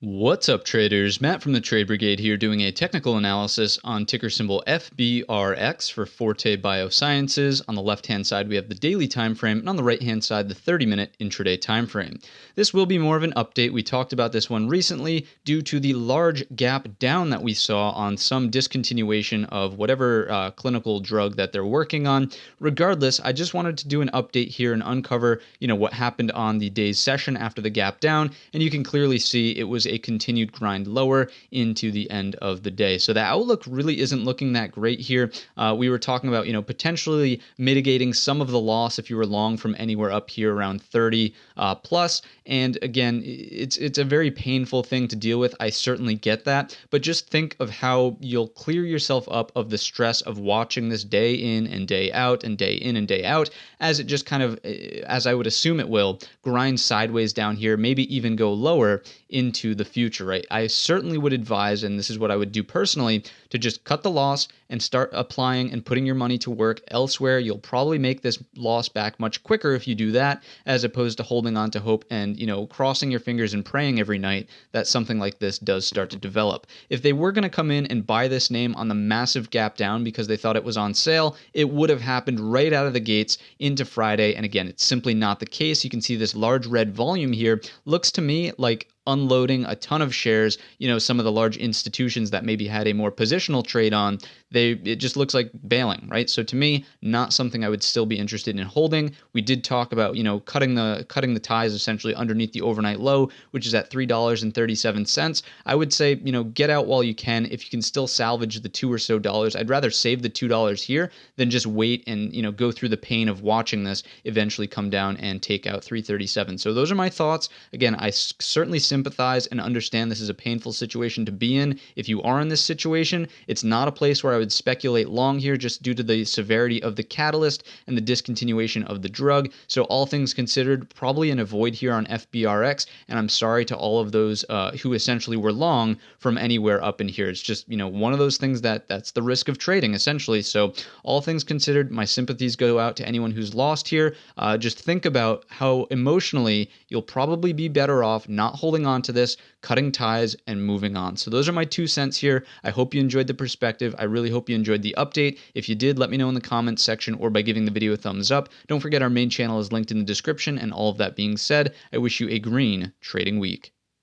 What's up, traders? Matt from the Trade Brigade here doing a technical analysis on ticker symbol FBRX for Forte Biosciences. On the left-hand side, we have the daily time frame, and on the right-hand side, the 30-minute intraday time frame. This will be more of an update. We talked about this one recently due to the large gap down that we saw on some discontinuation of whatever clinical drug that they're working on. Regardless, I just wanted to do an update here and uncover, what happened on the day's session after the gap down, and you can clearly see it was a continued grind lower into the end of the day. So the outlook really isn't looking that great here. We were talking about, potentially mitigating some of the loss if you were long from anywhere up here around 30 plus. And again, it's a very painful thing to deal with. I certainly get that, but just think of how you'll clear yourself up of the stress of watching this day in and day out and day in and day out, as it just kind of, as I would assume it will, grind sideways down here, maybe even go lower into the future, right? I certainly would advise, and this is what I would do personally, to just cut the loss and start applying and putting your money to work elsewhere. You'll probably make this loss back much quicker if you do that, as opposed to holding on to hope and, crossing your fingers and praying every night that something like this does start to develop. If they were going to come in and buy this name on the massive gap down because they thought it was on sale, it would have happened right out of the gates into Friday. And again, it's simply not the case. You can see this large red volume here looks to me like unloading a ton of shares. Some of the large institutions that maybe had a more positional trade on, it just looks like bailing, right? So to me, not something I would still be interested in holding. We did talk about, cutting the ties essentially underneath the overnight low, which is at $3.37. I would say, get out while you can. If you can still salvage the $2 or so, I'd rather save the $2 here than just wait and, go through the pain of watching this eventually come down and take out 337. So those are my thoughts. Again, I certainly sympathize and understand this is a painful situation to be in. If you are in this situation, it's not a place where I would speculate long here just due to the severity of the catalyst and the discontinuation of the drug. So all things considered, probably an avoid here on FBRX, and I'm sorry to all of those who essentially were long from anywhere up in here. It's just, one of those things that's the risk of trading essentially. So all things considered, my sympathies go out to anyone who's lost here. Just think about how emotionally you'll probably be better off not holding on to this, cutting ties, and moving on. So those are my 2 cents here. I hope you enjoyed the perspective. I really hope you enjoyed the update. If you did, let me know in the comments section or by giving the video a thumbs up. Don't forget our main channel is linked in the description, and all of that being said, I wish you a green trading week.